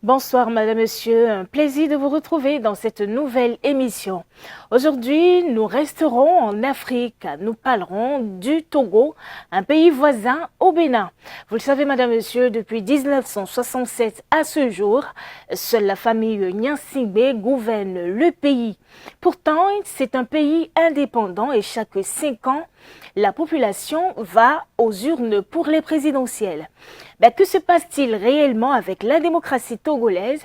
Bonsoir Madame, Monsieur, un plaisir de vous retrouver dans cette nouvelle émission. Aujourd'hui, nous resterons en Afrique. Nous parlerons du Togo, un pays voisin au Bénin. Vous le savez Madame, Monsieur, depuis 1967 à ce jour, seule la famille Nyansingbe gouverne le pays. Pourtant, c'est un pays indépendant et chaque 5 ans, la population va aux urnes pour les présidentielles. Que se passe-t-il réellement avec la démocratie togolaise?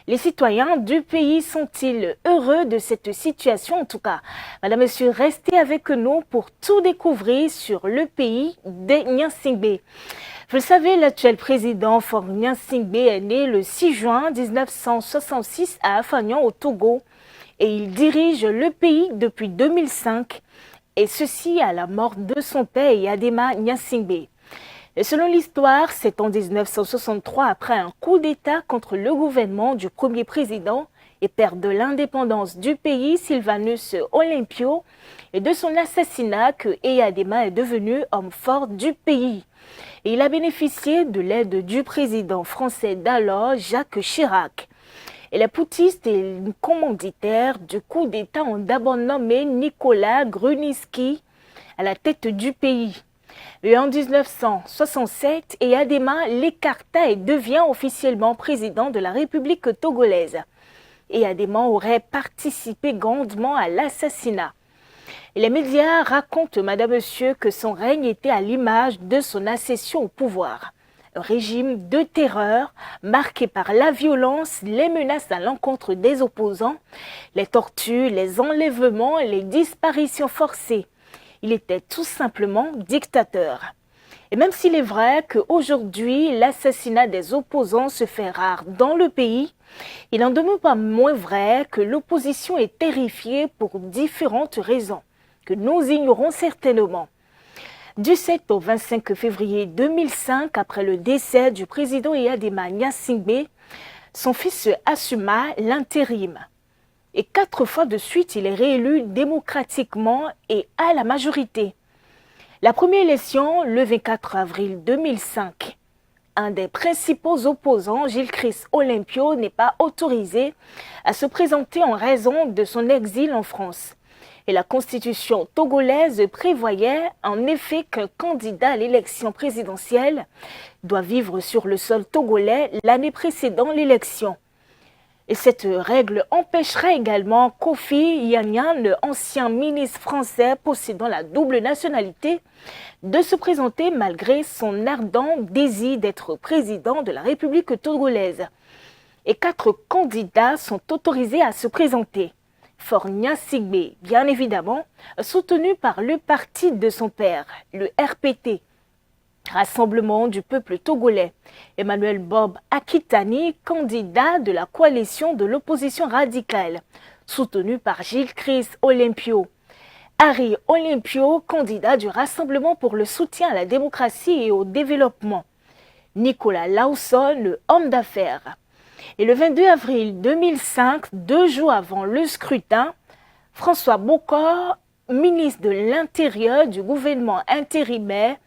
Les citoyens du pays sont-ils heureux de cette situation? En tout cas, Madame, Monsieur, restez avec nous pour tout découvrir sur le pays des Nyansingbe. Vous le savez, l'actuel président Faure Nyansingbe est né le 6 juin 1966 à Afagnan au Togo et il dirige le pays depuis 2005 et ceci à la mort de son père Yadema Nyansingbe. Et selon l'histoire, c'est en 1963, après un coup d'État contre le gouvernement du premier président et père de l'indépendance du pays, Sylvanus Olympio, et de son assassinat que Eyadema est devenu homme fort du pays. Et il a bénéficié de l'aide du président français d'alors, Jacques Chirac. Et les poutistes et les commanditaires du coup d'État ont d'abord nommé Nicolas Grunitzky à la tête du pays. Et en 1967, Eyadema l'écarta et devient officiellement président de la République togolaise. Eyadema aurait participé grandement à l'assassinat. Et les médias racontent, Madame, Monsieur, que son règne était à l'image de son accession au pouvoir. Un régime de terreur marqué par la violence, les menaces à l'encontre des opposants, les tortures, les enlèvements et les disparitions forcées. Il était tout simplement dictateur. Et même s'il est vrai qu'aujourd'hui, l'assassinat des opposants se fait rare dans le pays, il n'en demeure pas moins vrai que l'opposition est terrifiée pour différentes raisons, que nous ignorons certainement. Du 7 au 25 février 2005, après le décès du président Eyadema Nyansingbe, son fils assuma l'intérim. Et 4 fois de suite, il est réélu démocratiquement et à la majorité. La première élection, le 24 avril 2005, un des principaux opposants, Gilles-Chris Olympio, n'est pas autorisé à se présenter en raison de son exil en France. Et la constitution togolaise prévoyait en effet qu'un candidat à l'élection présidentielle doit vivre sur le sol togolais l'année précédant l'élection. Et cette règle empêcherait également Kofi Yanyan, ancien ministre français possédant la double nationalité, de se présenter malgré son ardent désir d'être président de la République togolaise. Et 4 candidats sont autorisés à se présenter. Faure Nyansingbe, bien évidemment, soutenu par le parti de son père, le RPT, Rassemblement du peuple togolais. Emmanuel Bob Akitani, candidat de la coalition de l'opposition radicale, soutenu par Gilles-Chris Olympio. Harry Olympio, candidat du Rassemblement pour le soutien à la démocratie et au développement. Nicolas Lawson, homme d'affaires. Et le 22 avril 2005, 2 jours avant le scrutin, François Bokor, ministre de l'Intérieur du gouvernement intérimaire,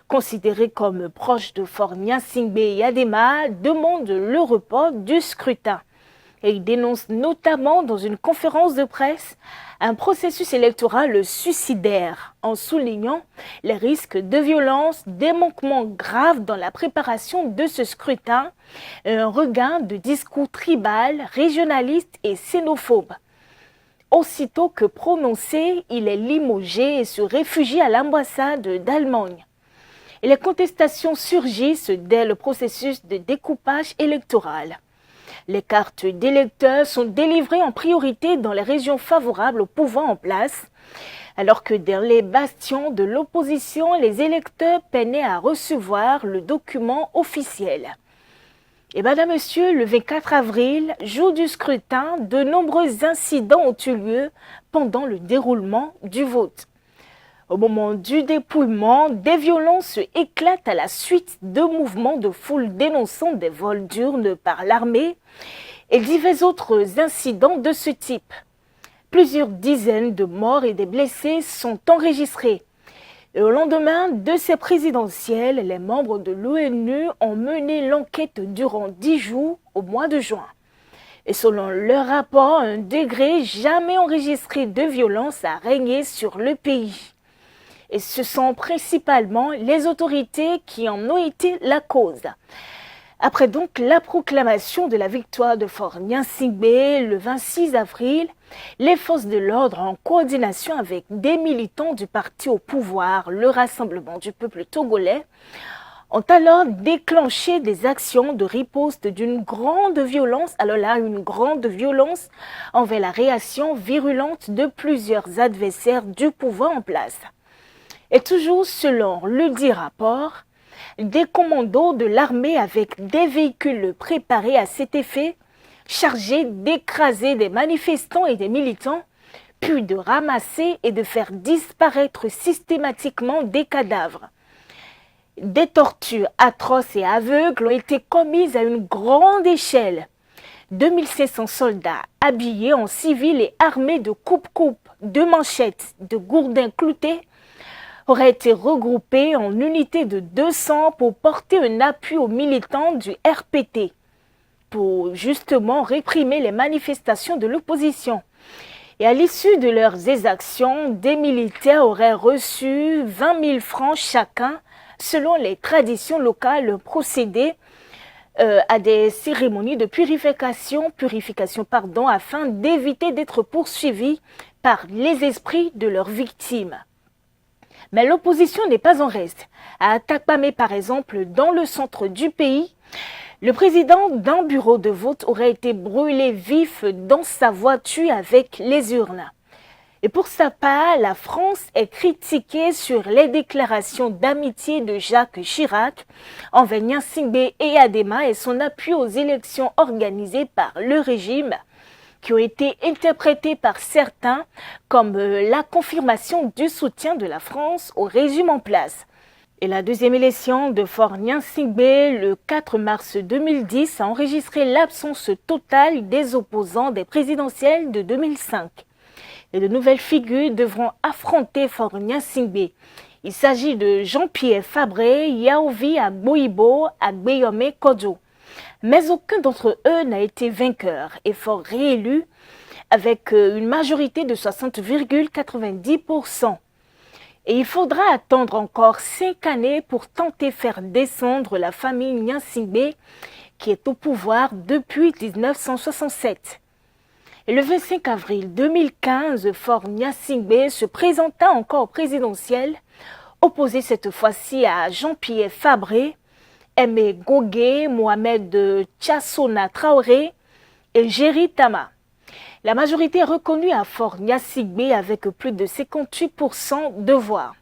considéré comme proche de Faure Nyansingbe Eyadema, demande le report du scrutin. Et il dénonce notamment dans une conférence de presse un processus électoral suicidaire en soulignant les risques de violence, des manquements graves dans la préparation de ce scrutin et un regain de discours tribal, régionaliste et xénophobe. Aussitôt que prononcé, il est limogé et se réfugie à l'ambassade d'Allemagne. Et les contestations surgissent dès le processus de découpage électoral. Les cartes d'électeurs sont délivrées en priorité dans les régions favorables au pouvoir en place, alors que dans les bastions de l'opposition, les électeurs peinaient à recevoir le document officiel. Et Madame, Monsieur, le 24 avril, jour du scrutin, de nombreux incidents ont eu lieu pendant le déroulement du vote. Au moment du dépouillement, des violences éclatent à la suite de mouvements de foule dénonçant des vols d'urnes par l'armée et divers autres incidents de ce type. Plusieurs dizaines de morts et des blessés sont enregistrés. Et au lendemain de ces présidentielles, les membres de l'ONU ont mené l'enquête durant 10 jours au mois de juin. Et selon leur rapport, un degré jamais enregistré de violence a régné sur le pays. Et ce sont principalement les autorités qui en ont été la cause. Après donc la proclamation de la victoire de Fort Gnassingbé le 26 avril, les forces de l'ordre, en coordination avec des militants du parti au pouvoir, le Rassemblement du peuple togolais, ont alors déclenché des actions de riposte d'une grande violence, une grande violence envers la réaction virulente de plusieurs adversaires du pouvoir en place. Et toujours selon le dit rapport, des commandos de l'armée avec des véhicules préparés à cet effet, chargés d'écraser des manifestants et des militants, puis de ramasser et de faire disparaître systématiquement des cadavres. Des tortures atroces et aveugles ont été commises à une grande échelle. 2500 soldats habillés en civil et armés de coupe-coupe, de manchettes, de gourdins cloutés auraient été regroupés en unités de 200 pour porter un appui aux militants du RPT, pour justement réprimer les manifestations de l'opposition. Et à l'issue de leurs exactions, des militaires auraient reçu 20 000 francs chacun, selon les traditions locales, procéder à des cérémonies de purification, afin d'éviter d'être poursuivis par les esprits de leurs victimes. Mais l'opposition n'est pas en reste. À Takpamé, par exemple, dans le centre du pays, le président d'un bureau de vote aurait été brûlé vif dans sa voiture avec les urnes. Et pour sa part, la France est critiquée sur les déclarations d'amitié de Jacques Chirac envers Gnassingbé et Adema et son appui aux élections organisées par le régime, qui ont été interprétées par certains comme la confirmation du soutien de la France au régime en place. Et la deuxième élection de Fort Gnassingbé, le 4 mars 2010, a enregistré l'absence totale des opposants des présidentielles de 2005. Et de nouvelles figures devront affronter Fort Gnassingbé. Il s'agit de Jean-Pierre Fabré, Yaovi Agboibo, Agbeyome Kodjo. Mais aucun d'entre eux n'a été vainqueur et fort réélu avec une majorité de 60,90%. Et il faudra attendre encore 5 années pour tenter faire descendre la famille Gnassingbé qui est au pouvoir depuis 1967. Et le 25 avril 2015, Fort Gnassingbé se présenta encore au présidentiel, opposé cette fois-ci à Jean-Pierre Fabré, Aimé Gogué, Mohamed Tchassona Traoré et Géry Tama. La majorité est reconnue à Fort Gnassingbé avec plus de 58% de voix.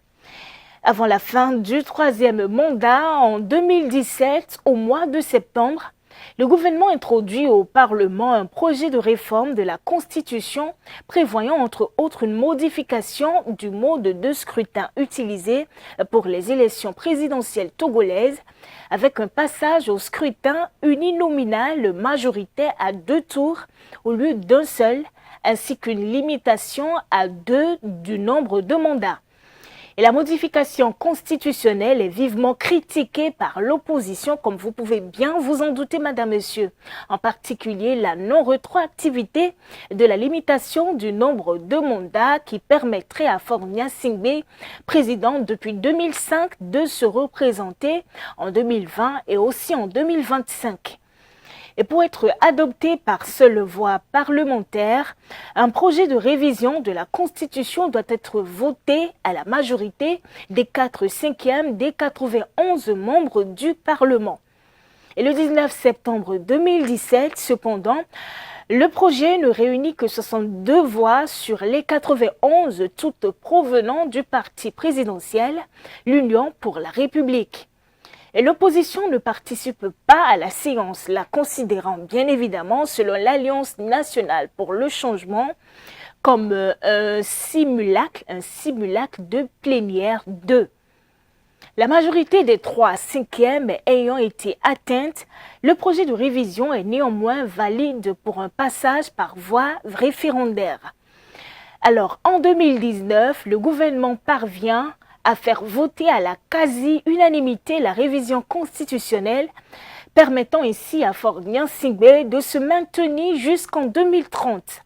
Avant la fin du troisième mandat, en 2017, au mois de septembre, le gouvernement introduit au Parlement un projet de réforme de la Constitution prévoyant entre autres une modification du mode de scrutin utilisé pour les élections présidentielles togolaises avec un passage au scrutin uninominal majoritaire à 2 tours au lieu d'un seul, ainsi qu'une limitation à 2 du nombre de mandats. Et la modification constitutionnelle est vivement critiquée par l'opposition, comme vous pouvez bien vous en douter, madame, monsieur. En particulier, la non-rétroactivité de la limitation du nombre de mandats qui permettrait à Fort Gnassingbé, président depuis 2005, de se représenter en 2020 et aussi en 2025. Et pour être adopté par seule voix parlementaire, un projet de révision de la Constitution doit être voté à la majorité des 4/5 des 91 membres du Parlement. Et le 19 septembre 2017, cependant, le projet ne réunit que 62 voix sur les 91, toutes provenant du parti présidentiel, l'Union pour la République. Et l'opposition ne participe pas à la séance, la considérant bien évidemment, selon l'Alliance nationale pour le changement, comme un simulacre de plénière 2. La majorité des 3/5 ayant été atteinte, le projet de révision est néanmoins valide pour un passage par voie référendaire. Alors, en 2019, le gouvernement parvient à faire voter à la quasi-unanimité la révision constitutionnelle permettant ainsi à Faure Gnassingbé de se maintenir jusqu'en 2030.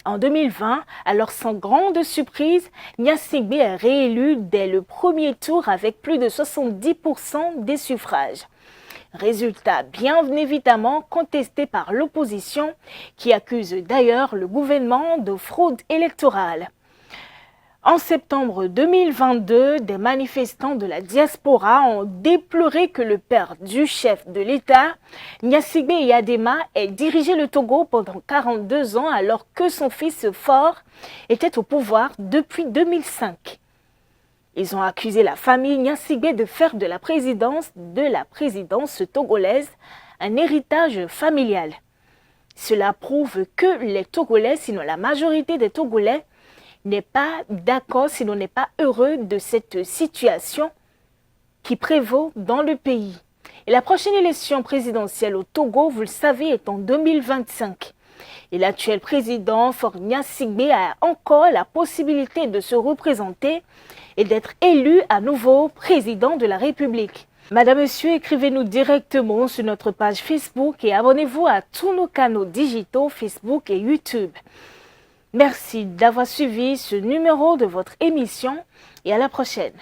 En 2020, alors sans grande surprise, Gnassingbé est réélu dès le premier tour avec plus de 70% des suffrages. Résultat bien évidemment contesté par l'opposition qui accuse d'ailleurs le gouvernement de fraude électorale. En septembre 2022, des manifestants de la diaspora ont déploré que le père du chef de l'État, Gnassingbé Eyadema, ait dirigé le Togo pendant 42 ans alors que son fils Faure était au pouvoir depuis 2005. Ils ont accusé la famille Gnassingbé de faire de la présidence togolaise un héritage familial. Cela prouve que les Togolais, sinon la majorité des Togolais, n'est pas d'accord, sinon n'est pas heureux de cette situation qui prévaut dans le pays. Et la prochaine élection présidentielle au Togo, vous le savez, est en 2025. Et l'actuel président Faure Gnassingbé a encore la possibilité de se représenter et d'être élu à nouveau président de la République. Madame, Monsieur, écrivez-nous directement sur notre page Facebook et abonnez-vous à tous nos canaux digitaux Facebook et YouTube. Merci d'avoir suivi ce numéro de votre émission et à la prochaine.